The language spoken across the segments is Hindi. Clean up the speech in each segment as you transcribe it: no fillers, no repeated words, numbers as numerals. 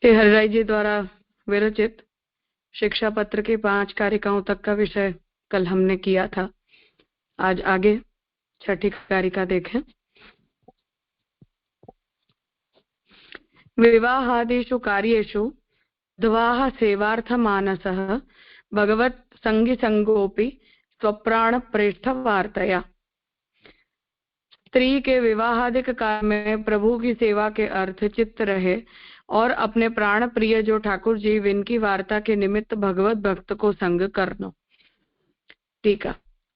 श्री हरिराय जी द्वारा विरचित शिक्षा पत्र की 5 कारिकाओं तक का विषय कल हमने किया था। आज आगे छठी कारिका देखें। विवाहादिषु कार्येषु द्वाः सेवार्थमानसः भगवत् संगिसंगोऽपि स्वप्राण प्रेष्ठवार्तया। स्त्री के विवाहादिक काल में प्रभु की सेवा के अर्थ चित्त रहे और अपने प्राण प्रिय जो ठाकुर जी विनकी वार्ता के निमित्त भगवत भक्त को संग करनो। टीका।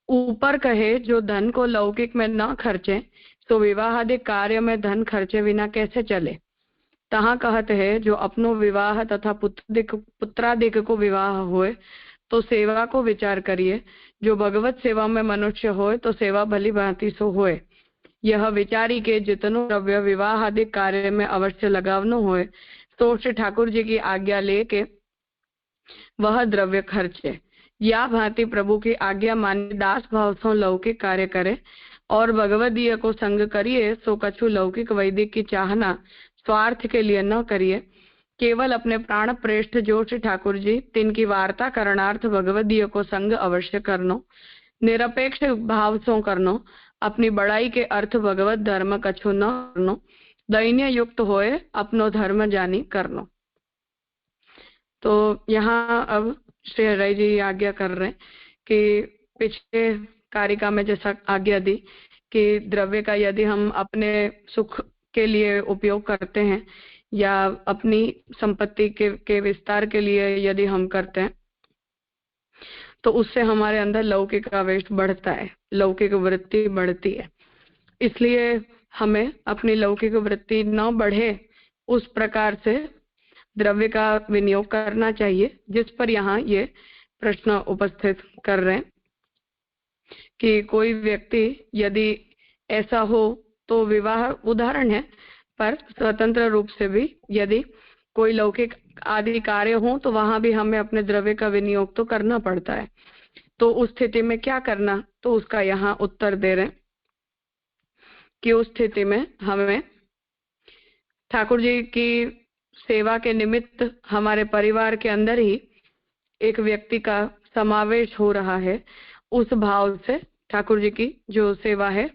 ऊपर कहे जो धन को लौकिक में न खर्चे तो विवाहादिक कार्य में धन खर्चे बिना कैसे चले। तहाँ कहते है जो अपनो विवाह तथा पुत्रादिक को विवाह होए तो सेवा को विचार करिए। जो भगवत सेवा में मनुष्य होए तो सेवा भली भांति सो होए। यह विचारी के जितनो द्रव्य विवाह आदि कार्य में अवश्य लगावनो होए तो श्री ठाकुर जी की आज्ञा लेके वह द्रव्य खर्चे। या भांति प्रभु की आज्ञा माने दास भाव सो लौकिक कार्य करे और भगवदीय को संग करिए सो कछु लौकिक वैदिक की चाहना स्वार्थ के लिए न करिए। केवल अपने प्राण प्रेष्ठ जो श्री ठाकुर जी तिनकी वार्ता करणार्थ भगवदीय को संग अवश्य करनो। निरपेक्ष भाव सो करनो। अपनी बड़ाई के अर्थ भगवत धर्म कछु न करनो। दैन्य युक्त होए अपनो धर्म जानी करनो। तो यहाँ अब श्री हरिराय जी आज्ञा कर रहे हैं कि पिछले कारिका में जैसा आज्ञा दी कि द्रव्य का यदि हम अपने सुख के लिए उपयोग करते हैं या अपनी संपत्ति के विस्तार के लिए यदि हम करते हैं तो उससे हमारे अंदर लौकिक आवेश बढ़ता है, लौकिक वृत्ति बढ़ती है। इसलिए हमें अपनी लौकिक वृत्ति न बढ़े उस प्रकार से द्रव्य का विनियोग करना चाहिए, जिस पर यहाँ ये प्रश्न उपस्थित कर रहे हैं कि कोई व्यक्ति यदि ऐसा हो तो विवाह उदाहरण है, पर स्वतंत्र रूप से भी यदि कोई लौकिक आदि कार्य हो तो वहां भी हमें अपने द्रव्य का विनियोग तो करना पड़ता है। तो उस स्थिति में क्या करना, तो उसका यहाँ उत्तर दे रहे हैं कि उस स्थिति में हमें ठाकुर जी की सेवा के निमित्त हमारे परिवार के अंदर ही एक व्यक्ति का समावेश हो रहा है, उस भाव से ठाकुर जी की जो सेवा है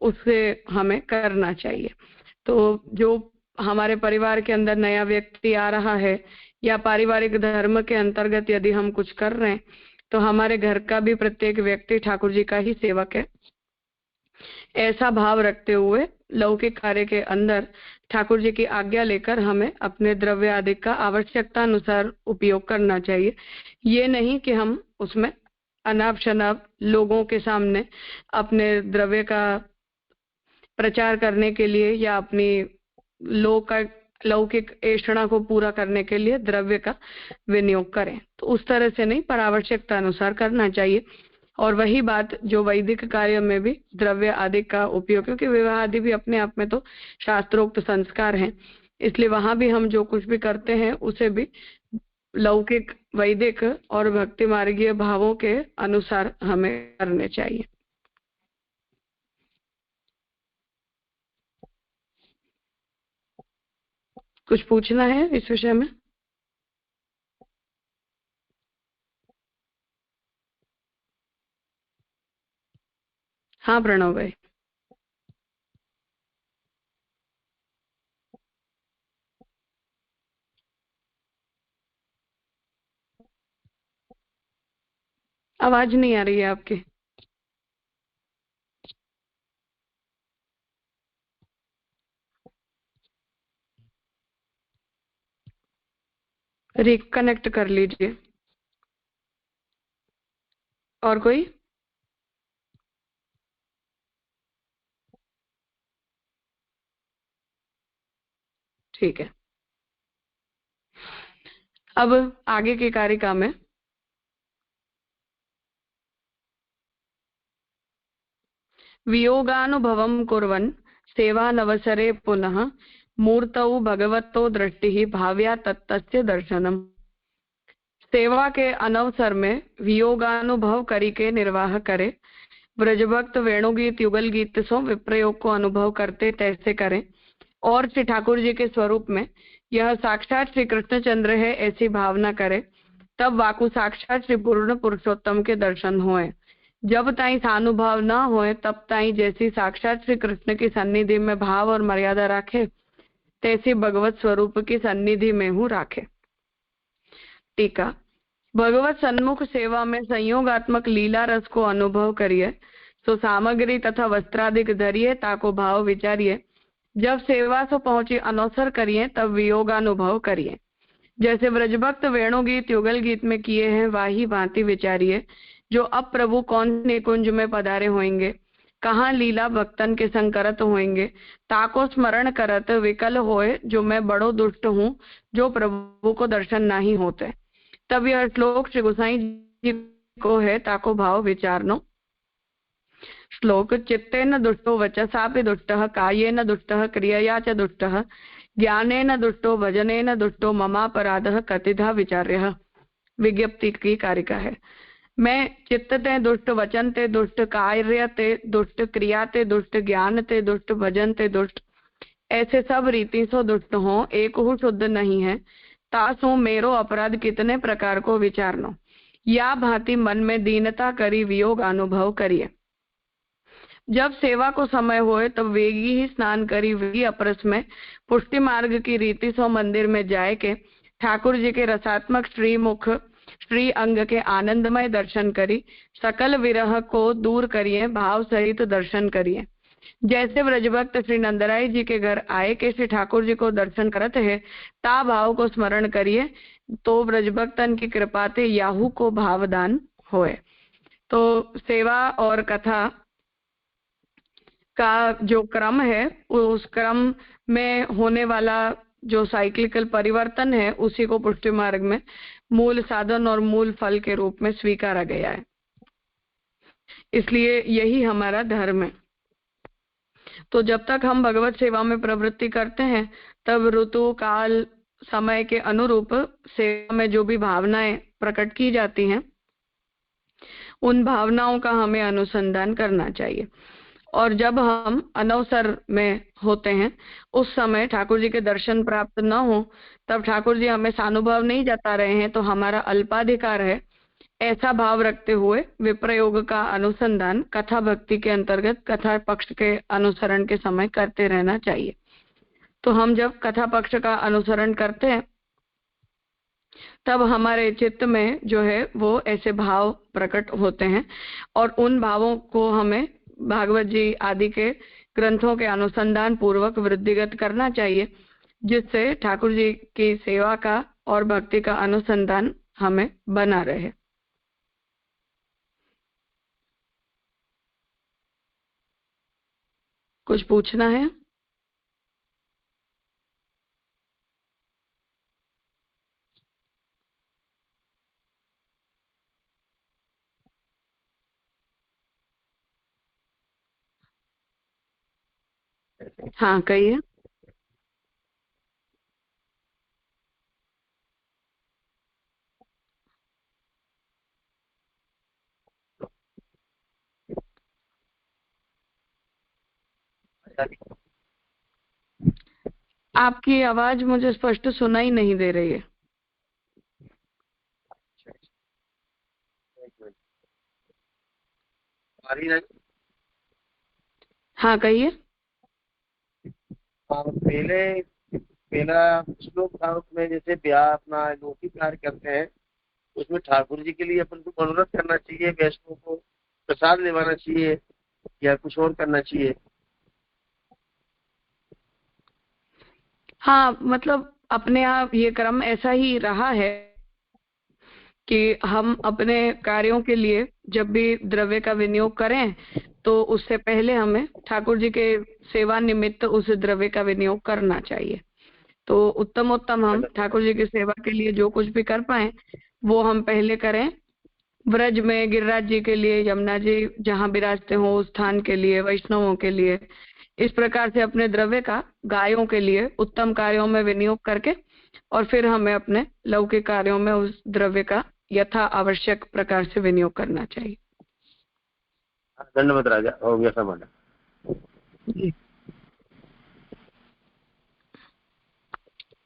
उससे हमें करना चाहिए। तो जो हमारे परिवार के अंदर नया व्यक्ति आ रहा है या पारिवारिक धर्म के अंतर्गत यदि हम कुछ कर रहे हैं तो हमारे घर का भी प्रत्येक व्यक्ति ठाकुर जी का ही सेवक है। ऐसा भाव रखते हुए लौकिक कार्य के अंदर ठाकुर जी की आज्ञा लेकर हमें अपने द्रव्य आदि का आवश्यकता अनुसार उपयोग करना चाहिए। ये नहीं कि हम उसमें अनाप शनाप लोगों के सामने अपने द्रव्य का प्रचार करने के लिए या अपनी लौकिक ऐषणा को पूरा करने के लिए द्रव्य का विनियोग करें। तो उस तरह से नहीं, पर आवश्यकता अनुसार करना चाहिए। और वही बात जो वैदिक कार्य में भी द्रव्य आदि का उपयोग, क्योंकि विवाह आदि भी अपने आप में तो शास्त्रोक्त संस्कार हैं, इसलिए वहां भी हम जो कुछ भी करते हैं उसे भी लौकिक वैदिक और भक्ति मार्गीय भावों के अनुसार हमें करने चाहिए। कुछ पूछना है इस विषय में? हाँ प्रणव भाई। आवाज नहीं आ रही है आपकी। रिकनेक्ट कर लीजिए। और कोई? ठीक है। अब आगे की कारिका में वियोगानुभवं कुर्वन् सेवानवसरे पुनः मूर्तौ भगवतो दृष्टि भाव्या तत्तस्य दर्शनम। सेवा के अनवसर में वियोगानुभव करी के निर्वाह करे। ब्रजभक्त वेणुगीत युगल गीत सो विप्रयोग को अनुभव करते तैसे करें। और श्री ठाकुर जी के स्वरूप में यह साक्षात श्री कृष्णचंद्र है ऐसी भावना करे, तब वाकु साक्षात श्री पूर्ण पुरुषोत्तम के दर्शन होए। जब ताई सानुभाव न होए तब ताई जैसी साक्षात श्री कृष्ण की सन्निधि में भाव और मर्यादा राखे, तैसी भगवत स्वरूप की सन्निधि में हूँ राखे। टीका। भगवत सन्मुख सेवा में संयोगात्मक लीला रस को अनुभव करिए, सो सामग्री तथा वस्त्रादिक धरिए ताको भाव विचारिए। जब सेवा सो पहुंची अनवसर करिए, तब वियोगानुभव करिए। जैसे व्रजभक्त वेणुगीत युगल गीत में किए हैं, वाही भांति विचारिए। जो अब प्रभु कौन निकुंज में पधारे होंगे, कहाँ लीला भक्तन के संग करत होंगे, ताको स्मरण करत विकल होए, जो मैं बड़ो दुष्ट हूँ, जो प्रभु को दर्शन नहीं होते। तब यह श्लोक श्री गोसाई जी को है, ताको भाव विचारनो। श्लोक। चित्तेन दुष्टो वचसापि दुष्टः, कायेन दुष्टः, क्रियया च दुष्टः, ज्ञानेन दुष्टो, भजनेन दुष्टो, ममापराधः कतिधा विचार्यः। विज्ञप्ति की कारिका है। मैं चित्त ते दुष्ट, वचन ते दुष्ट, कार्य ते दुष्ट, क्रिया ते दुष्ट, ज्ञान ते दुष्ट, भजन ते दुष्ट, ऐसे सब रीति सो दुष्ट हो, एक हूँ शुद्ध नहीं है। तासो मेरो अपराध कितने प्रकार को विचारनो। या भांति मन में दीनता करी वियोग अनुभव करिए। जब सेवा को समय होए तब वेगी ही स्नान करी, वेगी अपरस में पुष्टि मार्ग की रीति सो मंदिर में जाए के ठाकुर जी के रसात्मक श्रीमुख श्री अंग के आनंदमय दर्शन करी, सकल विरह को दूर करिए, भाव सहित दर्शन करिए। जैसे व्रजभक्त श्री नंदराय जी के घर आए के श्री ठाकुर जी को दर्शन करत है, ता भाव को स्मरण करिए, तो व्रजभक्तन की कृपा ते याहू को भावदान होए। तो सेवा और कथा का जो क्रम है, उस क्रम में होने वाला जो साइक्लिकल परिवर्तन है, उसी को पुष्टि मार्ग में मूल साधन और मूल फल के रूप में स्वीकारा गया है। इसलिए यही हमारा धर्म है। तो जब तक हम भगवत सेवा में प्रवृत्ति करते हैं, तब ऋतु काल समय के अनुरूप सेवा में जो भी भावनाएं प्रकट की जाती हैं, उन भावनाओं का हमें अनुसंधान करना चाहिए। और जब हम अनवसर में होते हैं, उस समय ठाकुर जी के दर्शन प्राप्त न हो, तब ठाकुर जी हमें सानुभाव नहीं जता रहे हैं, तो हमारा अल्पाधिकार है, ऐसा भाव रखते हुए विप्रयोग का अनुसंधान कथा भक्ति के अंतर्गत कथा पक्ष के अनुसरण के समय करते रहना चाहिए। तो हम जब कथा पक्ष का अनुसरण करते हैं, तब हमारे चित्त में जो है वो ऐसे भाव प्रकट होते हैं, और उन भावों को हमें भागवत जी आदि के ग्रंथों के अनुसंधान पूर्वक वृद्धिगत करना चाहिए, जिससे ठाकुर जी की सेवा का और भक्ति का अनुसंधान हमें बना रहे। कुछ पूछना है? हाँ, कहिए। आपकी आवाज मुझे स्पष्ट सुनाई नहीं दे रही है। हाँ, कहिए। पहला श्लोक था, उसमें जैसे प्यार अपना अनोखी प्यार करते हैं, उसमें ठाकुर जी के लिए अपन को मनोरथ करना चाहिए, वैष्णव को प्रसाद लेवाना चाहिए, या कुछ और करना चाहिए? हाँ, मतलब अपने आप ये क्रम ऐसा ही रहा है कि हम अपने कार्यों के लिए जब भी द्रव्य का विनियोग करें, तो उससे पहले हमें ठाकुर जी के सेवा निमित्त उस द्रव्य का विनियोग करना चाहिए। तो उत्तम हम ठाकुर जी की सेवा के लिए जो कुछ भी कर पाए, वो हम पहले करें। ब्रज में गिरिराज जी के लिए, यमुना जी जहाँ विराजते हो उस स्थान के लिए, वैष्णवों के लिए, इस प्रकार से अपने द्रव्य का गायों के लिए उत्तम कार्यों में विनियोग करके, और फिर हमें अपने लौकिक कार्यों में उस द्रव्य का यथा आवश्यक प्रकार से विनियोग करना चाहिए। धन्यवाद राजा, हो गया समझ।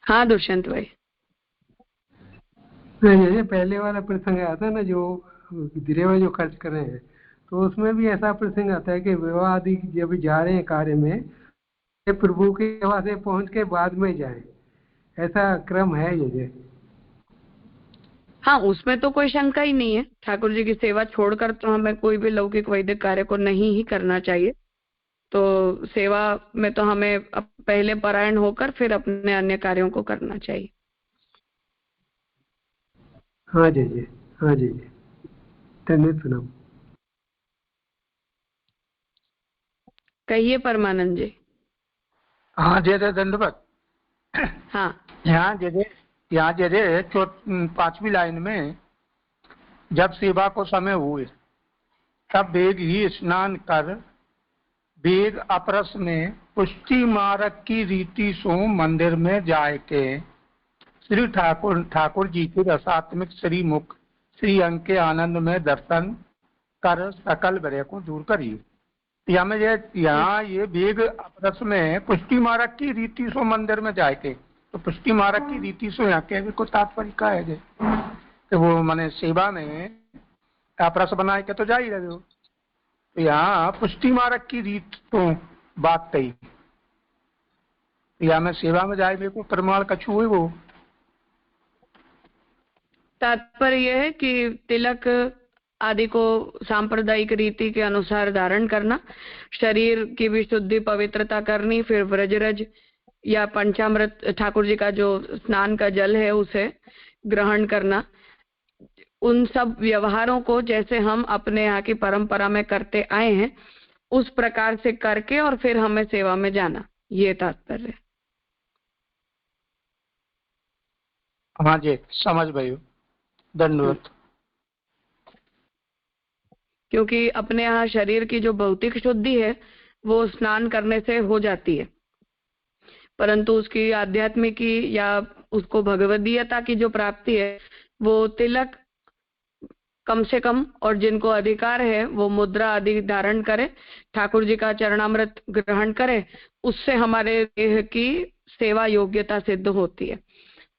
हाँ दुष्यंत भाई। जैसे पहले वाला प्रसंग आया था ना, जो गिरे जो खर्च कर रहे हैं, तो उसमें भी ऐसा प्रसंग आता है कि विवाह आदि जब जा रहे हैं कार्य में, प्रभु की सेवा से पहुंच के बाद में जाएं, ऐसा क्रम है जैसे। हाँ उसमें तो कोई शंका ही नहीं है, ठाकुर जी की सेवा छोड़कर तो हमें कोई भी लौकिक वैदिक कार्य को नहीं ही करना चाहिए। तो सेवा में तो हमें पहले परायण होकर फिर अपने अन्य कार्यों को करना चाहिए। हाँ जी जी, हाँ जी जी, धन्यवाद सुनाओ। कहिए परमानंद जी। हाँ जय दंडवत। हाँ यहाँ जैसे 5वीं लाइन में, जब सेवा को समय हुए तब वेग ही स्नान कर वेग अपरस में पुष्टि मार्ग की रीति सो मंदिर में जाए के श्री ठाकुर जी के रसात्मक श्रीमुख श्री अंग के आनंद में दर्शन कर सकल भय को दूर करिए। यहाँ ये वेग अपरस में पुष्टि मार्ग की रीति सो मंदिर में जाए के, तो पुष्टि मार्ग की रीति सो यहाँ के को तात्पर्य का है जे तो वो माने सेवा में अपरस बनाए के तो जा ही रहे हो, तो यहाँ पुष्टि मार्ग की रीत तो बात कही, या मैं सेवा में जाए को प्रमाण कछु हुई। वो तात्पर्य यह है कि तिलक आदि को सांप्रदायिक रीति के अनुसार धारण करना, शरीर की भी शुद्धि पवित्रता करनी, फिर व्रजरज या पंचामृत ठाकुर जी का जो स्नान का जल है उसे ग्रहण करना, उन सब व्यवहारों को जैसे हम अपने यहाँ की परंपरा में करते आए हैं उस प्रकार से करके और फिर हमें सेवा में जाना, ये तात्पर्य है। हाँ जी समझ भाई, धन्यवाद। क्योंकि अपने यहाँ शरीर की जो भौतिक शुद्धि है वो स्नान करने से हो जाती है, परंतु उसकी आध्यात्मिक की या उसको भगवदीयता की जो प्राप्ति है वो तिलक कम से कम, और जिनको अधिकार है वो मुद्रा आदि धारण करे, ठाकुर जी का चरणामृत ग्रहण करे, उससे हमारे देह की सेवा योग्यता सिद्ध होती है।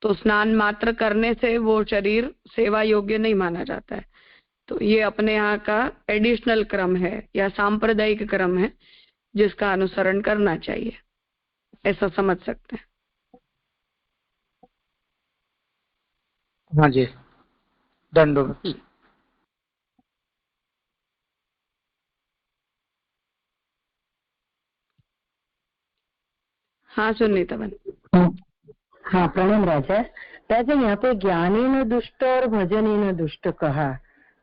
तो स्नान मात्र करने से वो शरीर सेवा योग्य नहीं माना जाता है। तो ये अपने यहाँ का एडिशनल क्रम है या सांप्रदायिक क्रम है जिसका अनुसरण करना चाहिए, ऐसा समझ सकते हैं। हाँ जी धन्यवाद। हाँ सुनीता बन। हाँ प्रणाम राजा। राजा यहाँ पे ज्ञानी न दुष्ट और भजनी न दुष्ट कहा,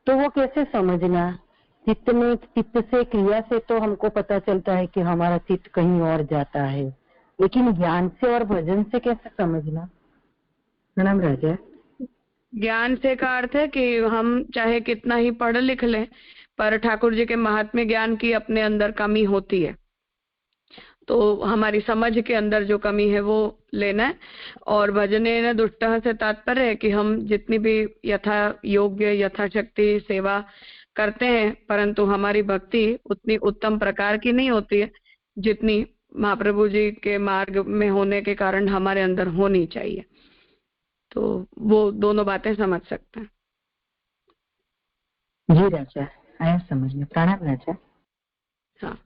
तो वो कैसे समझना? चित्त से क्रिया से तो हमको पता चलता है कि हमारा चित्त कहीं और जाता है, लेकिन ज्ञान से और भजन से कैसे समझना? प्रणाम राजा। ज्ञान से का अर्थ है कि हम चाहे कितना ही पढ़ लिख लें पर ठाकुर जी के महात्म्य ज्ञान की अपने अंदर कमी होती है, तो हमारी समझ के अंदर जो कमी है वो लेना है। और भजने न दुष्ट से तात्पर्य है कि हम जितनी भी यथा योग्य यथाशक्ति सेवा करते हैं परंतु हमारी भक्ति उतनी उत्तम प्रकार की नहीं होती है जितनी महाप्रभु जी के मार्ग में होने के कारण हमारे अंदर होनी चाहिए। तो वो दोनों बातें समझ सकते हैं। जी राजा, आया समझ में। प्रणाम राजा। हाँ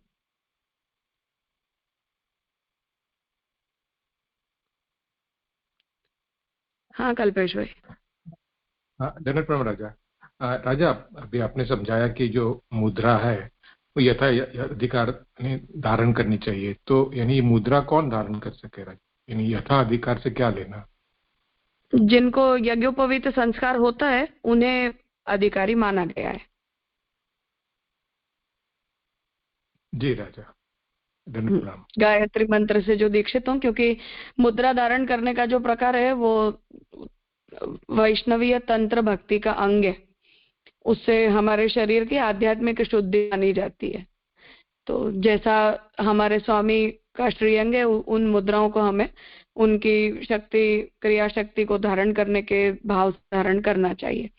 हाँ कल्पेश भाई। हाँ धन्यवाद प्रणाम राजा। राजा अभी आपने समझाया कि जो मुद्रा है वो यथा अधिकार धारण करनी चाहिए, तो यानी मुद्रा कौन धारण कर सके राजा, यानी यथा अधिकार से क्या लेना? जिनको यज्ञोपवीत संस्कार होता है उन्हें अधिकारी माना गया है। जी राजा धन्यवाद। गायत्री मंत्र से जो दीक्षित हों, क्योंकि मुद्रा धारण करने का जो प्रकार है वो वैष्णवीय तंत्र भक्ति का अंग है, उससे हमारे शरीर की आध्यात्मिक शुद्धि मानी जाती है। तो जैसा हमारे स्वामी का श्रीअंग है उन मुद्राओं को हमें उनकी शक्ति क्रिया शक्ति को धारण करने के भाव से धारण करना चाहिए।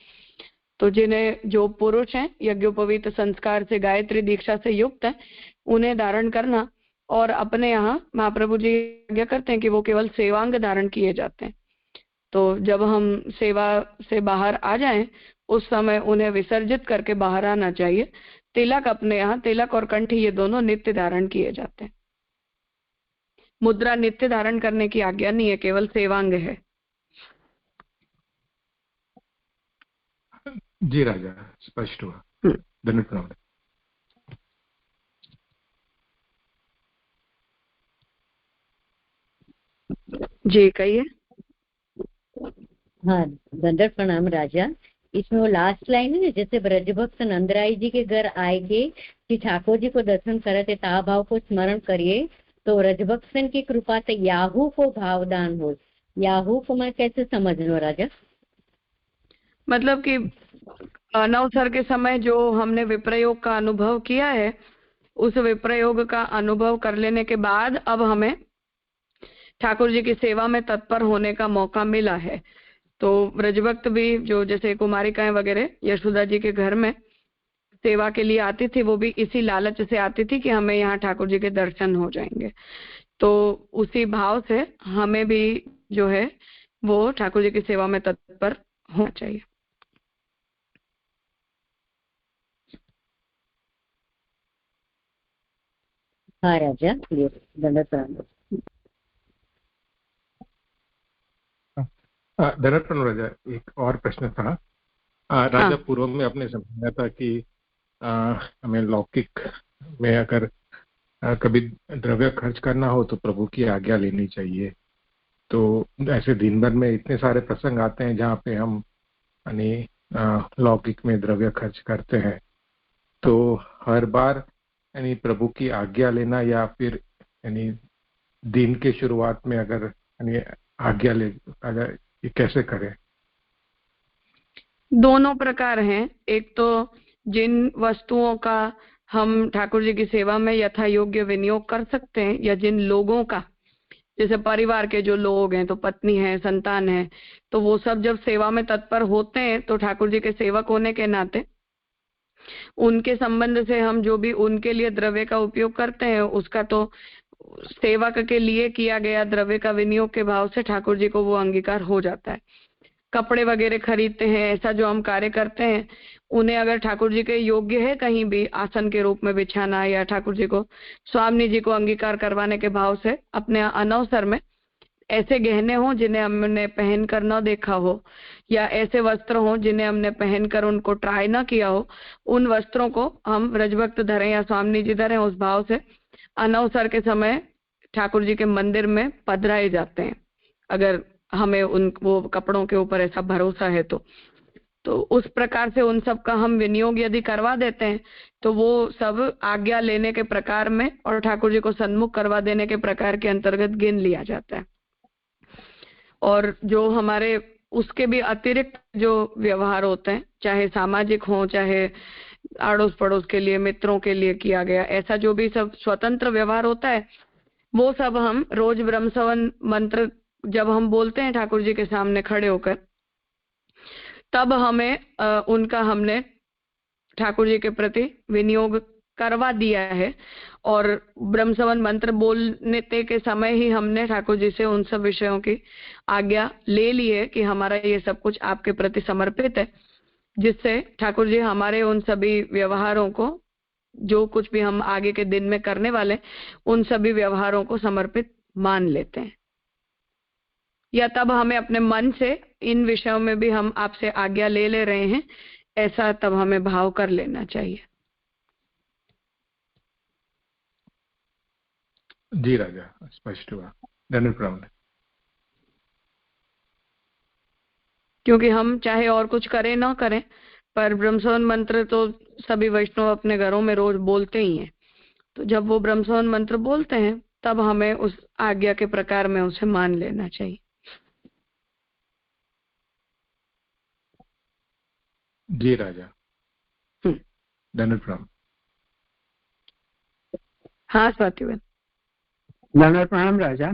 तो जिन्हें जो पुरुष हैं यज्ञोपवीत संस्कार से गायत्री दीक्षा से युक्त है उन्हें धारण करना और अपने यहाँ महाप्रभु जी आज्ञा करते हैं कि वो केवल सेवांग धारण किए जाते हैं। तो जब हम सेवा से बाहर आ जाएं उस समय उन्हें विसर्जित करके बाहर आना चाहिए। तिलक अपने यहाँ, तिलक और कंठी ये दोनों नित्य धारण किए जाते हैं। मुद्रा नित्य धारण करने की आज्ञा नहीं है, केवल सेवांग है। जी राजा, स्पष्ट हुआ। धन्यवाद प्रणाम। जी कहिए। हाँ, दंडवत प्रणाम राजा। इसमें वो लास्ट लाइन है ना, जैसे ब्रजभक्त नंदराय जी के घर आएंगे कि ठाकुर जी को दर्शन करे थे, ता भाव को स्मरण करिए तो ब्रजभक्तन की कृपा से याहू को भावदान हो। याहू को मैं कैसे समझ लो राजा? मतलब कि अनवसर के समय जो हमने विप्रयोग का अनुभव किया है, उस विप्रयोग का अनुभव कर लेने के बाद अब हमें ठाकुर जी की सेवा में तत्पर होने का मौका मिला है। तो ब्रजभक्त भी जो जैसे कुमारिकाएं वगैरह यशोदा जी के घर में सेवा के लिए आती थी, वो भी इसी लालच से आती थी कि हमें यहाँ ठाकुर जी के दर्शन हो जाएंगे। तो उसी भाव से हमें भी जो है वो ठाकुर जी की सेवा में तत्पर होना चाहिए। हाँ राजा, दंडवत प्रणाम। धन्यवाद प्रणाम राजा। एक और प्रश्न था राजा। पूर्व में आपने समझाया था कि हमें लौकिक में अगर कभी द्रव्य खर्च करना हो तो प्रभु की आज्ञा लेनी चाहिए। तो ऐसे दिन भर में इतने सारे प्रसंग आते हैं जहाँ पे हम यानी लौकिक में द्रव्य खर्च करते हैं, तो हर बार यानी प्रभु की आज्ञा लेना या फिर यानी दिन के शुरुआत में अगर यानी आज्ञा ले, अगर ये कैसे करें? दोनों प्रकार हैं। एक तो जिन वस्तुओं का हम ठाकुर जी की सेवा में यथा योग्य विनियोग कर सकते हैं, या जिन लोगों का, जैसे परिवार के जो लोग हैं, तो पत्नी है, संतान है, तो वो सब जब सेवा में तत्पर होते हैं तो ठाकुर जी के सेवक होने के नाते उनके संबंध से हम जो भी उनके लिए द्रव्य का उपयोग करते हैं उसका तो सेवक के लिए किया गया द्रव्य का विनियोग के भाव से ठाकुर जी को वो अंगीकार हो जाता है। कपड़े वगैरह खरीदते हैं, ऐसा जो हम कार्य करते हैं, उन्हें अगर ठाकुर जी के योग्य है कहीं भी आसन के रूप में बिछाना या ठाकुर जी को स्वामी जी को अंगीकार करवाने के भाव से अपने अनवसर में ऐसे गहने हो जिन्हें हमने पहन कर न देखा हो, या ऐसे वस्त्र हो जिन्हें हमने पहनकर उनको ट्राई न किया हो, उन वस्त्रों को हम ब्रजभक्त धरें या स्वामी जी धरें, उस भाव से अनवसर के समय ठाकुर जी के मंदिर में पधराए जाते हैं। अगर हमें उन वो कपड़ों के ऊपर ऐसा भरोसा है तो उस प्रकार से उन सब का हम विनियोग यदि करवा देते हैं तो वो सब आज्ञा लेने के प्रकार में और ठाकुर जी को सन्मुख करवा देने के प्रकार के अंतर्गत गिन लिया जाता है। और जो हमारे उसके भी अतिरिक्त जो व्यवहार होते हैं, चाहे सामाजिक हो, चाहे अड़ोस पड़ोस के लिए, मित्रों के लिए किया गया, ऐसा जो भी सब स्वतंत्र व्यवहार होता है, वो सब हम रोज ब्रह्मसवन मंत्र जब हम बोलते हैं ठाकुर जी के सामने खड़े होकर, तब हमें उनका हमने ठाकुर जी के प्रति विनियोग करवा दिया है। और ब्रह्मसवन मंत्र बोलने के समय ही हमने ठाकुर जी से उन सब विषयों की आज्ञा ले ली है कि हमारा ये सब कुछ आपके प्रति समर्पित है, जिससे ठाकुर जी हमारे उन सभी व्यवहारों को, जो कुछ भी हम आगे के दिन में करने वाले, उन सभी व्यवहारों को समर्पित मान लेते हैं। या तब हमें अपने मन से इन विषयों में भी हम आपसे आज्ञा ले रहे हैं, ऐसा तब हमें भाव कर लेना चाहिए। जी राजा, स्पष्ट हुआ। धन्यवाद प्रणाम। क्योंकि हम चाहे और कुछ करें ना करें, पर ब्रह्मसवन मंत्र तो सभी वैष्णव अपने घरों में रोज बोलते ही हैं। तो जब वो ब्रह्मसवन मंत्र बोलते हैं तब हमें उस आज्ञा के प्रकार में उसे मान लेना चाहिए। जी राजा, धन्यवाद प्रणाम। हाँ स्वातिबेन। धन्यवाद प्रणाम राजा।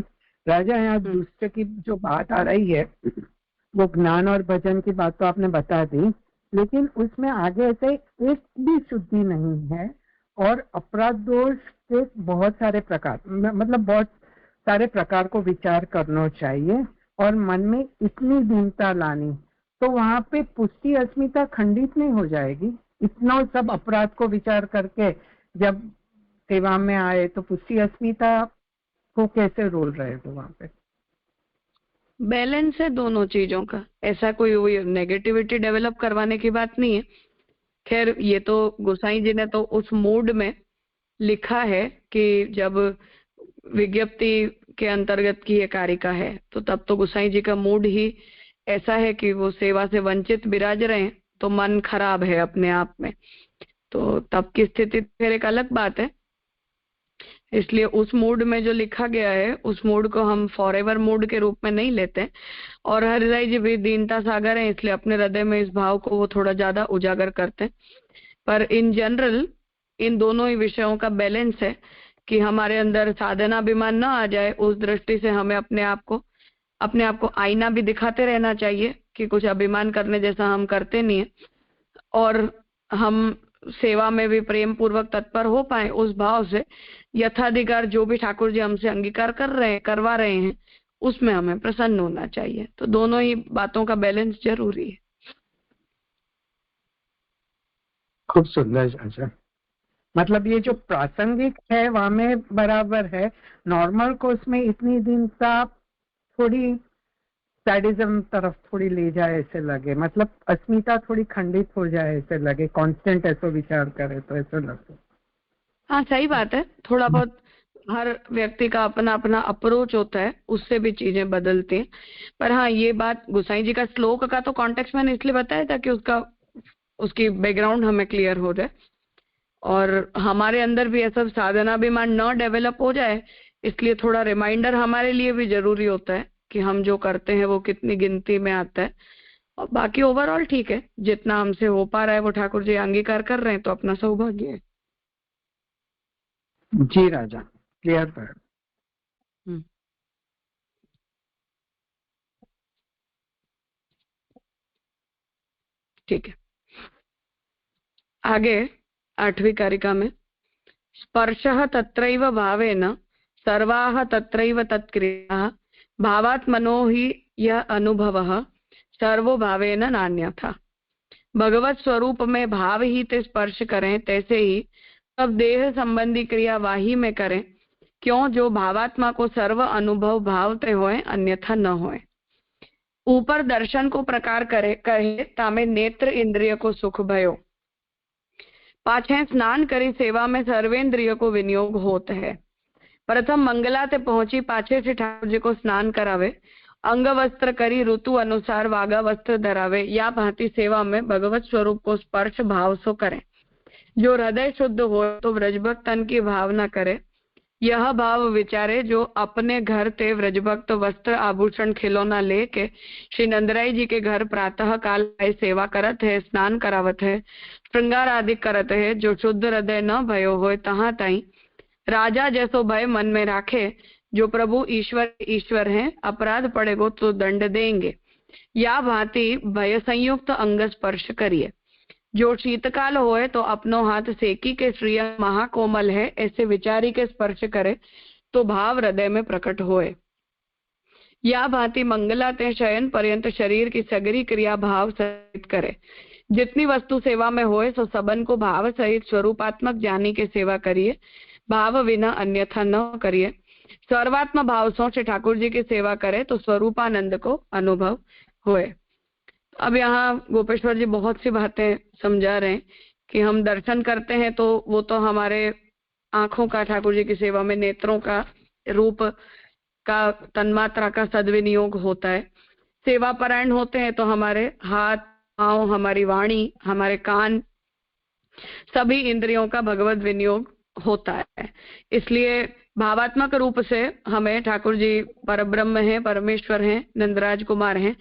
राजा, यहाँ दूसरे की जो बात आ रही है वो ज्ञान और भजन की बात तो आपने बता दी, लेकिन उसमें आगे से एक भी शुद्धि नहीं है और अपराध दोष के बहुत सारे प्रकार, मतलब बहुत सारे प्रकार को विचार करना चाहिए और मन में इतनी दीनता लानी, तो वहां पे पुष्टि अस्मिता खंडित नहीं हो जाएगी। इतना सब अपराध को विचार करके जब सेवा में आए तो पुष्टि अस्मिता को कैसे रोल रहेगा वहां पे? बैलेंस है दोनों चीजों का, ऐसा कोई नेगेटिविटी डेवलप करवाने की बात नहीं है। खैर ये तो गोसाई जी ने तो उस मूड में लिखा है कि जब विज्ञप्ति के अंतर्गत की ये कारिका है तो तब तो गोसाई जी का मूड ही ऐसा है कि वो सेवा से वंचित विराज रहे हैं, तो मन खराब है अपने आप में, तो तब की स्थिति फिर एक अलग बात है। इसलिए उस मूड में जो लिखा गया है उस मूड को हम फॉरएवर मूड के रूप में नहीं लेते। और हरिराय जी भी दीनता सागर हैं, इसलिए अपने हृदय में इस भाव को वो थोड़ा ज्यादा उजागर करते हैं। पर इन जनरल इन दोनों ही विषयों का बैलेंस है कि हमारे अंदर साधना अभिमान न आ जाए। उस दृष्टि से हमें अपने आप को आईना भी दिखाते रहना चाहिए कि कुछ अभिमान करने जैसा हम करते नहीं है, और हम सेवा में भी प्रेम पूर्वक तत्पर हो पाए। उस भाव से यथाधिकार जो भी ठाकुर जी हमसे अंगीकार करवा रहे हैं उसमें हमें प्रसन्न होना चाहिए। तो दोनों ही बातों का बैलेंस जरूरी है। खूब सुंदर। अच्छा, मतलब ये जो प्रासंगिक है वहां में बराबर है, नॉर्मल कोर्स में इतनी दीनता थोड़ी सैडिज्म तरफ थोड़ी ले जाए ऐसे लगे, मतलब अस्मिता थोड़ी खंडित हो जाए ऐसे लगे, कांस्टेंट ऐसा विचार करे तो ऐसा लगे। हाँ सही बात है, थोड़ा बहुत हर व्यक्ति का अपना अपना अप्रोच होता है, उससे भी चीजें बदलती हैं। पर हाँ ये बात गोसाई जी का श्लोक का तो कॉन्टेक्स्ट मैंने इसलिए बताया था कि उसकी बैकग्राउंड हमें क्लियर हो जाए और हमारे अंदर भी ऐसा साधना अभिमान न डेवलप हो जाए, इसलिए थोड़ा रिमाइंडर हमारे लिए भी जरूरी होता है कि हम जो करते हैं वो कितनी गिनती में आता है। और बाकी ओवरऑल ठीक है, जितना हमसे हो पा रहा है वो ठाकुर जी अंगीकार कर रहे हैं तो अपना सौभाग्य है। जी राजा, क्लियर कर। ठीक है, आगे 8वीं कारिका में स्पर्शः तत्रैव भावेन सर्वाः तत्रैव तत्क्रियाः भावात् मनो हि यह अनुभवः सर्वो भावेन नान्यथा। भगवत स्वरूप में भाव ही ते स्पर्श करें, तैसे ही सब देह संबंधी क्रिया वाही में करें, क्यों जो भावात्मा को सर्व अनुभव भावते होए अन्यथा न होए। ऊपर दर्शन को प्रकार कहे तामे नेत्र इंद्रिय को सुख भयो, पाछे स्नान करी सेवा में सर्वेंद्रिय को विनियोग होता है। प्रथम मंगला ते पहुंची, पाछे से ठाकुर जी को स्नान करावे, अंग वस्त्र करी ऋतु अनुसार वागा वस्त्र धरावे, या भांति सेवा में भगवत स्वरूप को स्पर्श भाव सो करे। जो हृदय शुद्ध हो तो व्रजभक्त तन की भावना करे, यह भाव विचारे जो अपने घर ते व्रजभक्त वस्त्र आभूषण खिलौना लेके श्री नंदराई जी के घर प्रातः काल सेवा करत है, स्नान करावत है, श्रृंगार आदि करत है। जो शुद्ध हृदय न भयो होए तहाँ ताई राजा जैसो भय मन में राखे, जो प्रभु ईश्वर हैं, अपराध पड़ेगो तो दंड देंगे। या भांति भय संयुक्त अंग स्पर्श करिए, जो शीतकाल होए तो अपनो हाथ सेकी के श्रिय महाकोमल है, ऐसे विचारी के स्पर्श करे तो भाव हृदय में प्रकट होए। या भांति मंगला ते शयन पर्यंत शरीर की सगरी क्रिया भाव सहित करे। जितनी वस्तु सेवा में होए सो सबन को भाव सहित स्वरूपात्मक जानी के सेवा करिए, भाव विना अन्यथा न करिए। सर्वात्म भाव से ठाकुर जी की सेवा करे तो स्वरूपानंद को अनुभव होए। अब यहाँ गोपेश्वर जी बहुत सी बातें समझा रहे हैं कि हम दर्शन करते हैं तो वो तो हमारे आंखों का ठाकुर जी की सेवा में नेत्रों का रूप का तन्मात्रा का सद्विनियोग होता है। सेवा परायण होते हैं तो हमारे हाथ पांव, हमारी वाणी, हमारे कान, सभी इंद्रियों का भगवत विनियोग होता है। इसलिए भावात्मक रूप से हमें ठाकुर जी परब्रह्म हैं, परमेश्वर हैं, नंदराज कुमार हैं,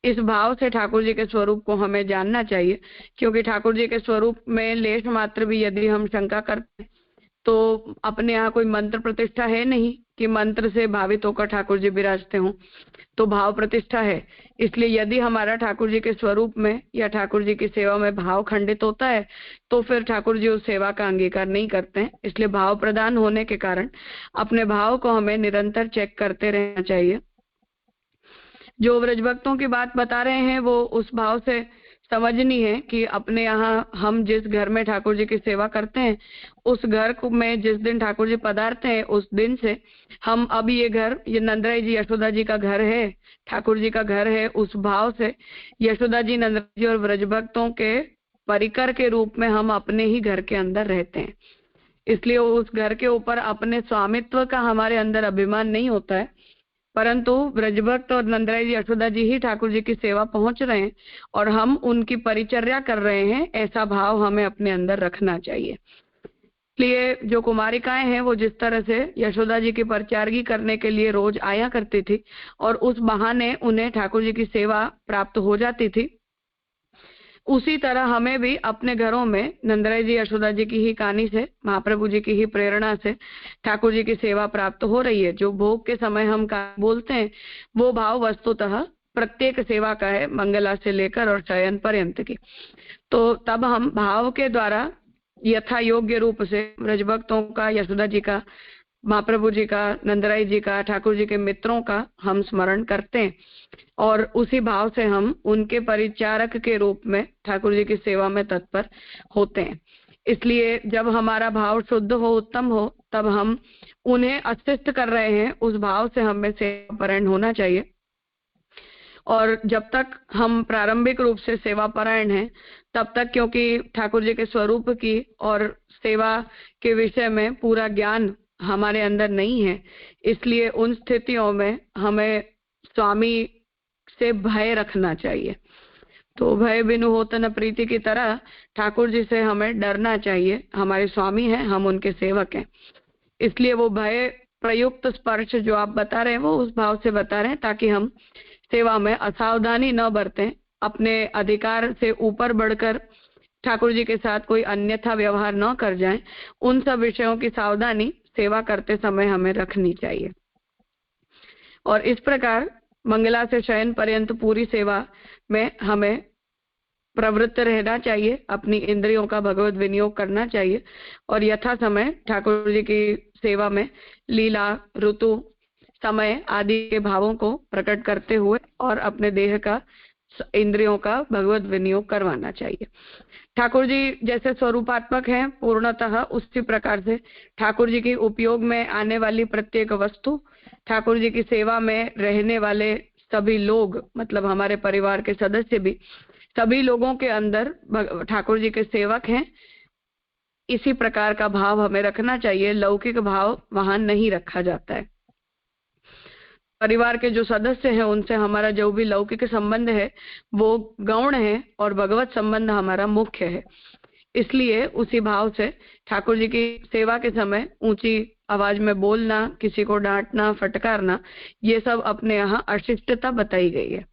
इस भाव से ठाकुर जी के स्वरूप को हमें जानना चाहिए। क्योंकि ठाकुर जी के स्वरूप में लेश मात्र भी यदि हम शंका करते हैं तो अपने यहाँ कोई मंत्र प्रतिष्ठा है नहीं कि मंत्र से भावित होकर ठाकुर जी विराजते हों, तो भाव प्रतिष्ठा है। इसलिए यदि हमारा ठाकुर जी के स्वरूप में या ठाकुर जी की सेवा में भाव खंडित होता है तो फिर ठाकुर जी उस सेवा का अंगीकार नहीं करते हैं। इसलिए भाव प्रदान होने के कारण अपने भाव को हमें निरंतर चेक करते रहना चाहिए। जो व्रजभक्तों की बात बता रहे हैं वो उस भाव से समझनी है कि अपने यहाँ हम जिस घर में ठाकुर जी की सेवा करते हैं उस घर में जिस दिन ठाकुर जी पधारते हैं उस दिन से हम अब ये घर, ये नंदराई जी यशोदा जी का घर है, ठाकुर जी का घर है, उस भाव से यशोदा जी, नंदराई जी और व्रजभक्तों के परिकर के रूप में हम अपने ही घर के अंदर रहते हैं। इसलिए उस घर के ऊपर अपने स्वामित्व का हमारे अंदर अभिमान नहीं होता है, परंतु ब्रजभक्त और नंदराई जी, यशोदा जी ही ठाकुर जी की सेवा पहुंच रहे हैं और हम उनकी परिचर्या कर रहे हैं, ऐसा भाव हमें अपने अंदर रखना चाहिए। इसलिए जो कुमारिकाएं हैं वो जिस तरह से यशोदा जी की परिचारगी करने के लिए रोज आया करती थी और उस बहाने उन्हें ठाकुर जी की सेवा प्राप्त हो जाती थी, उसी तरह हमें भी अपने घरों में नंदराई जी, यशोदा जी की ही कहानी से, महाप्रभु जी की ही प्रेरणा से ठाकुर जी की सेवा प्राप्त हो रही है। जो भोग के समय हम बोलते हैं वो भाव वस्तुतः प्रत्येक सेवा का है, मंगला से लेकर और शयन पर्यंत की। तो तब हम भाव के द्वारा यथा योग्य रूप से ब्रजभक्तों का, यशोदा जी का, महाप्रभु जी का, नंदराई जी का, ठाकुर जी के मित्रों का हम स्मरण करते हैं और उसी भाव से हम उनके परिचारक के रूप में ठाकुर जी की सेवा में तत्पर होते हैं। इसलिए जब हमारा भाव शुद्ध हो, उत्तम हो, तब हम उन्हें असिस्ट कर रहे हैं, उस भाव से हमें सेवापरायण होना चाहिए। और जब तक हम प्रारंभिक रूप से सेवापरायण हैं तब तक, क्योंकि ठाकुर जी के स्वरूप की और सेवा के विषय में पूरा ज्ञान हमारे अंदर नहीं है, इसलिए उन स्थितियों में हमें स्वामी से भय रखना चाहिए। तो भय बिनु होत न प्रीति की तरह ठाकुर जी से हमें डरना चाहिए। हमारे स्वामी हैं, हम उनके सेवक हैं, इसलिए वो भय प्रयुक्त स्पर्श जो आप बता रहे हैं वो उस भाव से बता रहे हैं ताकि हम सेवा में असावधानी न बरतें, अपने अधिकार से ऊपर बढ़कर ठाकुर जी के साथ कोई अन्यथा व्यवहार न कर जाएं। उन सब विषयों की सावधानी सेवा करते समय हमें रखनी चाहिए। और इस प्रकार मंगला से शयन पर्यंत पूरी सेवा में हमें प्रवृत्त रहना चाहिए, अपनी इंद्रियों का भगवत विनियोग करना चाहिए और यथा समय ठाकुर जी की सेवा में लीला, ऋतु, समय आदि के भावों को प्रकट करते हुए और अपने देह का, इंद्रियों का भगवत विनियोग करवाना चाहिए। ठाकुर जी जैसे स्वरूपात्मक हैं पूर्णतः, उसी प्रकार से ठाकुर जी की उपयोग में आने वाली प्रत्येक वस्तु, ठाकुर जी की सेवा में रहने वाले सभी लोग, मतलब हमारे परिवार के सदस्य भी, सभी लोगों के अंदर ठाकुर जी के सेवक हैं, इसी प्रकार का भाव हमें रखना चाहिए। लौकिक भाव वहां नहीं रखा जाता है। परिवार के जो सदस्य हैं उनसे हमारा जो भी लौकिक संबंध है वो गौण है और भगवत संबंध हमारा मुख्य है। इसलिए उसी भाव से ठाकुर जी की सेवा के समय ऊंची आवाज में बोलना, किसी को डांटना, फटकारना, ये सब अपने यहाँ अशिष्टता बताई गई है।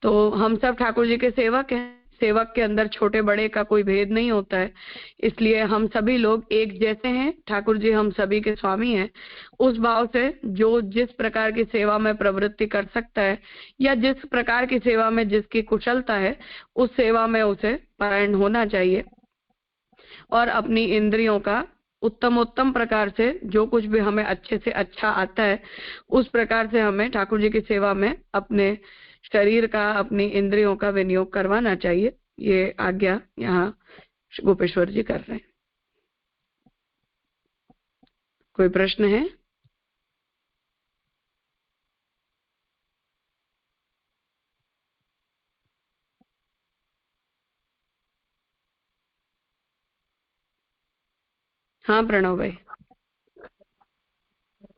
तो हम सब ठाकुर जी के सेवक हैं, सेवक के अंदर छोटे बड़े का कोई भेद नहीं होता है, इसलिए हम सभी लोग एक जैसे हैं, ठाकुर जी हम सभी के स्वामी हैं। उस भाव से जो जिस प्रकार की सेवा में प्रवृत्ति कर सकता है या जिस प्रकार की सेवा में जिसकी कुशलता है उस सेवा में उसे परायण होना चाहिए और अपनी इंद्रियों का उत्तम प्रकार से जो कुछ भी हमें अच्छे से अच्छा आता है उस प्रकार से हमें ठाकुर जी की सेवा में अपने शरीर का, अपनी इंद्रियों का विनियोग करवाना चाहिए। ये आज्ञा यहाँ गोपेश्वर जी कर रहे हैं। कोई प्रश्न है? हाँ प्रणव भाई।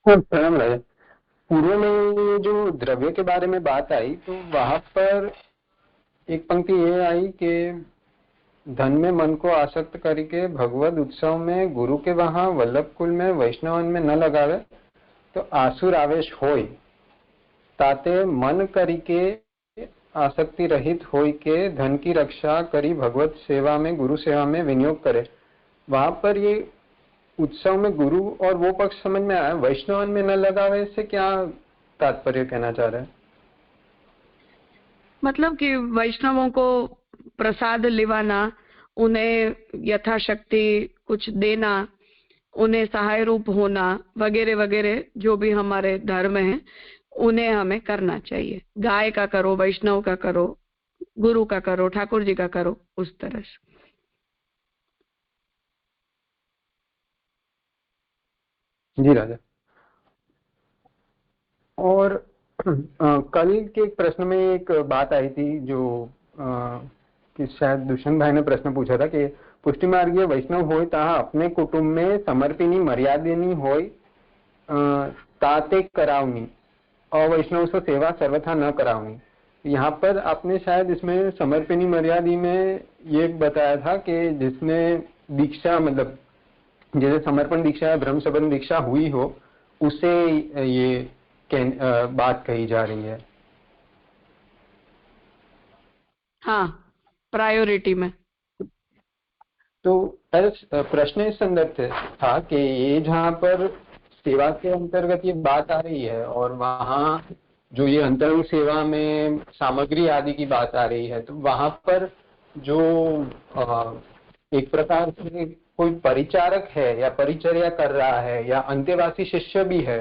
प्रणव भाई, पूर्व में जो द्रव्य के बारे में बात आई तो वहां पर एक पंक्ति ये आई कि धन में मन को आसक्त करके भगवत उत्सव में गुरु के वहां वल्लभ कुल में वैष्णवन में न लगावे तो आसुर आवेश होय, ताते मन करके आसक्ति रहित होय के धन की रक्षा करी भगवत सेवा में, गुरु सेवा में विनियोग करे। वहां पर ये उत्सव में गुरु और वो पक्ष समझ में आया, वैष्णवन में न लगावे से क्या तात्पर्य कहना चाह रहे हैं? मतलब कि वैष्णवों को प्रसाद लिवाना, उन्हें यथाशक्ति कुछ देना, उन्हें सहाय रूप होना वगैरह वगैरह जो भी हमारे धर्म है उन्हें हमें करना चाहिए। गाय का करो, वैष्णव का करो, गुरु का करो, ठाकुर जी का करो, उस तरह से। जी राजा। और कल के प्रश्न में एक बात आई थी जो कि शायद दुष्यंत भाई ने प्रश्न पूछा था कि पुष्टि मार्गीय वैष्णव होय ता अपने कुटुंब में समर्पिणी मर्यादिनी होय ताते करावनी, अवैष्णव से सेवा सर्वथा न करावनी। यहाँ पर आपने शायद इसमें समर्पिणी मर्यादी में ये बताया था कि जिसने दीक्षा मतलब जैसे समर्पण दीक्षा या ब्रह्म संबंध दीक्षा हुई हो उसे ये बात कही जा रही है। हाँ, प्रायोरिटी में। तो प्रश्न इस संदर्भ से था कि ये जहाँ पर सेवा के अंतर्गत ये बात आ रही है और वहाँ जो ये अंतरंग सेवा में सामग्री आदि की बात आ रही है, तो वहाँ पर जो एक प्रकार से कोई परिचारक है या परिचर्या कर रहा है या अंत्यवासी शिष्य भी है,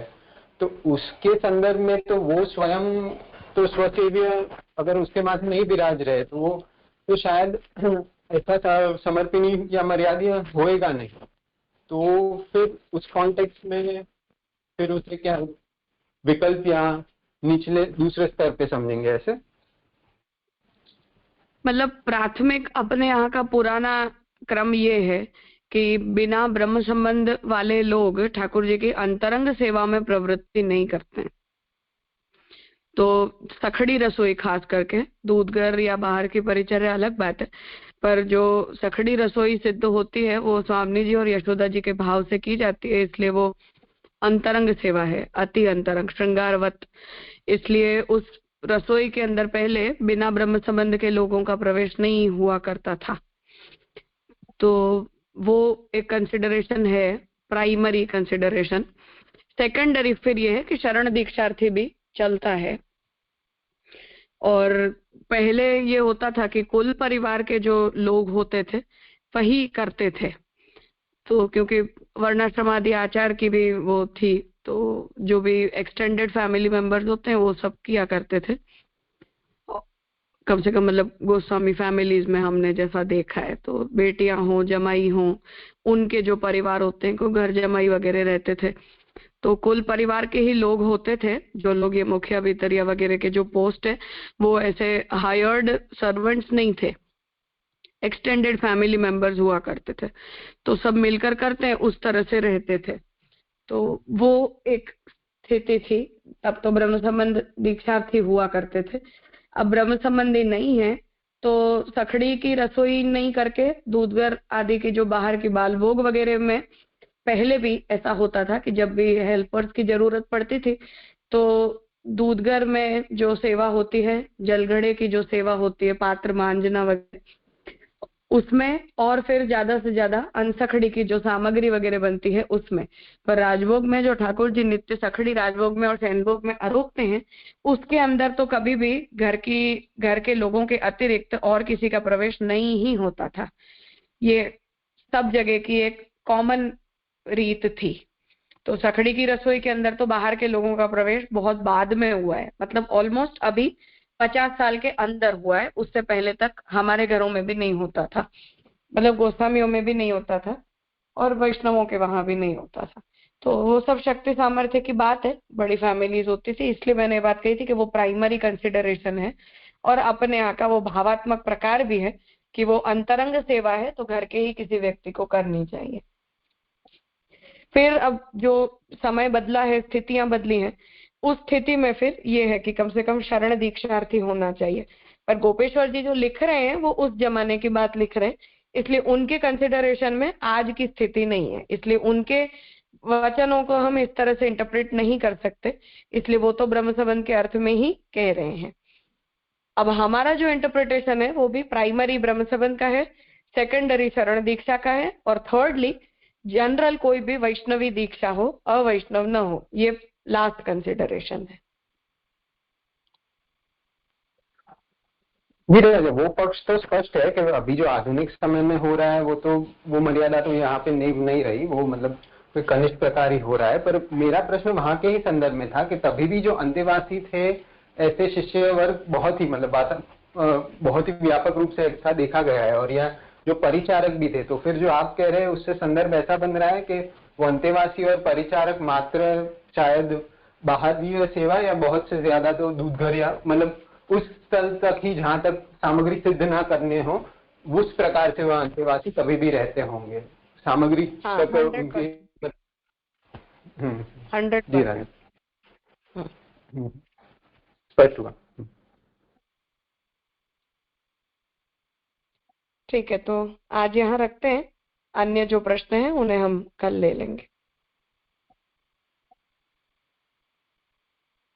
तो उसके संदर्भ में तो वो स्वयं तो स्वसेव्य अगर उसके माथे नहीं विराज रहे तो वो तो शायद ऐसा समर्पणी या मर्यादा होएगा नहीं। तो फिर उस कॉन्टेक्स्ट में फिर उसे क्या विकल्प या निचले दूसरे स्तर पे समझेंगे ऐसे? मतलब प्राथमिक अपने यहाँ का पुराना क्रम ये है कि बिना ब्रह्म संबंध वाले लोग ठाकुर जी की अंतरंग सेवा में प्रवृत्ति नहीं करते हैं। तो सखड़ी रसोई खास करके, दूधगर या बाहर की परिचर्या अलग बात है, पर जो सखड़ी रसोई सिद्ध होती है वो स्वामी जी और यशोदा जी के भाव से की जाती है, इसलिए वो अंतरंग सेवा है, अति अंतरंग श्रृंगारवत। इसलिए उस रसोई के अंदर पहले बिना ब्रह्म संबंध के लोगों का प्रवेश नहीं हुआ करता था। तो वो एक कंसिडरेशन है, प्राइमरी कंसिडरेशन। सेकेंडरी फिर ये है कि शरण दीक्षार्थी भी चलता है। और पहले ये होता था कि कुल परिवार के जो लोग होते थे वही करते थे, तो क्योंकि वर्णाश्रमादि आचार की भी वो थी, तो जो भी एक्सटेंडेड फैमिली मेंबर्स होते हैं वो सब किया करते थे, कम से कम मतलब गोस्वामी फैमिलीज में हमने जैसा देखा है। तो बेटियां हो, जमाई हो, उनके जो परिवार होते हैं, को घर जमाई वगैरह रहते थे, तो कुल परिवार के ही लोग होते थे। जो लोग ये मुखिया भितरिया वगैरह के जो पोस्ट है वो ऐसे हायर्ड सर्वेंट्स नहीं थे, एक्सटेंडेड फैमिली मेंबर्स हुआ करते थे, तो सब मिलकर करते हैं, उस तरह से रहते थे। तो वो एक स्थिति थी। तब तो ब्रह्म संबंध दीक्षार्थी हुआ करते थे। अब ब्रह्म संबंधी नहीं है तो सखड़ी की रसोई नहीं करके दूधगर आदि की जो बाहर की बाल भोग वगैरह में पहले भी ऐसा होता था कि जब भी हेल्पर्स की जरूरत पड़ती थी तो दूधगर में जो सेवा होती है, जलघड़े की जो सेवा होती है, पात्र मांजना वगैरह, उसमें और फिर ज्यादा से ज्यादा अनसखड़ी की जो सामग्री वगैरह बनती है उसमें। पर राजभोग में जो ठाकुर जी नित्य सखड़ी राजभोग में और सैनभोग में आरोपते हैं, उसके अंदर तो कभी भी घर के लोगों के अतिरिक्त और किसी का प्रवेश नहीं ही होता था। ये सब जगह की एक कॉमन रीत थी। तो सखड़ी की रसोई के अंदर तो बाहर के लोगों का प्रवेश बहुत बाद में हुआ है, मतलब ऑलमोस्ट अभी 50 साल के अंदर हुआ है। उससे पहले तक हमारे घरों में भी नहीं होता था, मतलब गोस्वामियों में भी नहीं होता था और वैष्णवों के वहां भी नहीं होता था। तो वो सब शक्ति सामर्थ्य की बात है, बड़ी फैमिलीज होती थी, इसलिए मैंने बात कही थी कि वो प्राइमरी कंसिडरेशन है। और अपने यहाँ का वो भावात्मक प्रकार भी है कि वो अंतरंग सेवा है तो घर के ही किसी व्यक्ति को करनी चाहिए। फिर अब जो समय बदला है, स्थितियां बदली हैं, उस स्थिति में फिर ये है कि कम से कम शरण दीक्षार्थी होना चाहिए। पर गोपेश्वर जी जो लिख रहे हैं वो उस जमाने की बात लिख रहे हैं, इसलिए उनके कंसिडरेशन में आज की स्थिति नहीं है, इसलिए उनके वचनों को हम इस तरह से इंटरप्रेट नहीं कर सकते, इसलिए वो तो ब्रह्म संबंध के अर्थ में ही कह रहे हैं। अब हमारा जो इंटरप्रिटेशन है वो भी प्राइमरी ब्रह्म संबंध का है, सेकेंडरी शरण दीक्षा का है, और थर्डली जनरल कोई भी वैष्णवी दीक्षा हो, अवैष्णव न हो, ये लास्ट कंसिडरेशन है। जी राजा, वो पक्ष तो स्पष्ट है कि अभी जो आधुनिक समय में हो रहा है वो मर्यादा तो यहाँ पे नहीं रही, वो मतलब कोई कनिष्ठ प्रकार ही हो रहा है। पर मेरा प्रश्न वहां के ही संदर्भ में था कि तभी भी जो अंतेवासी थे, ऐसे शिष्य वर्ग बहुत ही मतलब बहुत ही व्यापक रूप से ऐसा देखा गया है, और यह जो परिचारक भी थे। तो फिर जो आप कह रहे हैं उससे संदर्भ ऐसा बन रहा है कि वो अंतेवासी और परिचारक मात्र शायद बाहरी सेवा या बहुत से ज्यादा तो दूध घर या मतलब उस स्थल तक ही जहां तक सामग्री सिद्ध ना करने हो, उस प्रकार से वह अंतेवासी कभी भी रहते होंगे सामग्री तक उनकी। 100% स्पष्ट हुआ। ठीक है, तो आज यहाँ रखते हैं। अन्य जो प्रश्न हैं उन्हें हम कल ले लेंगे।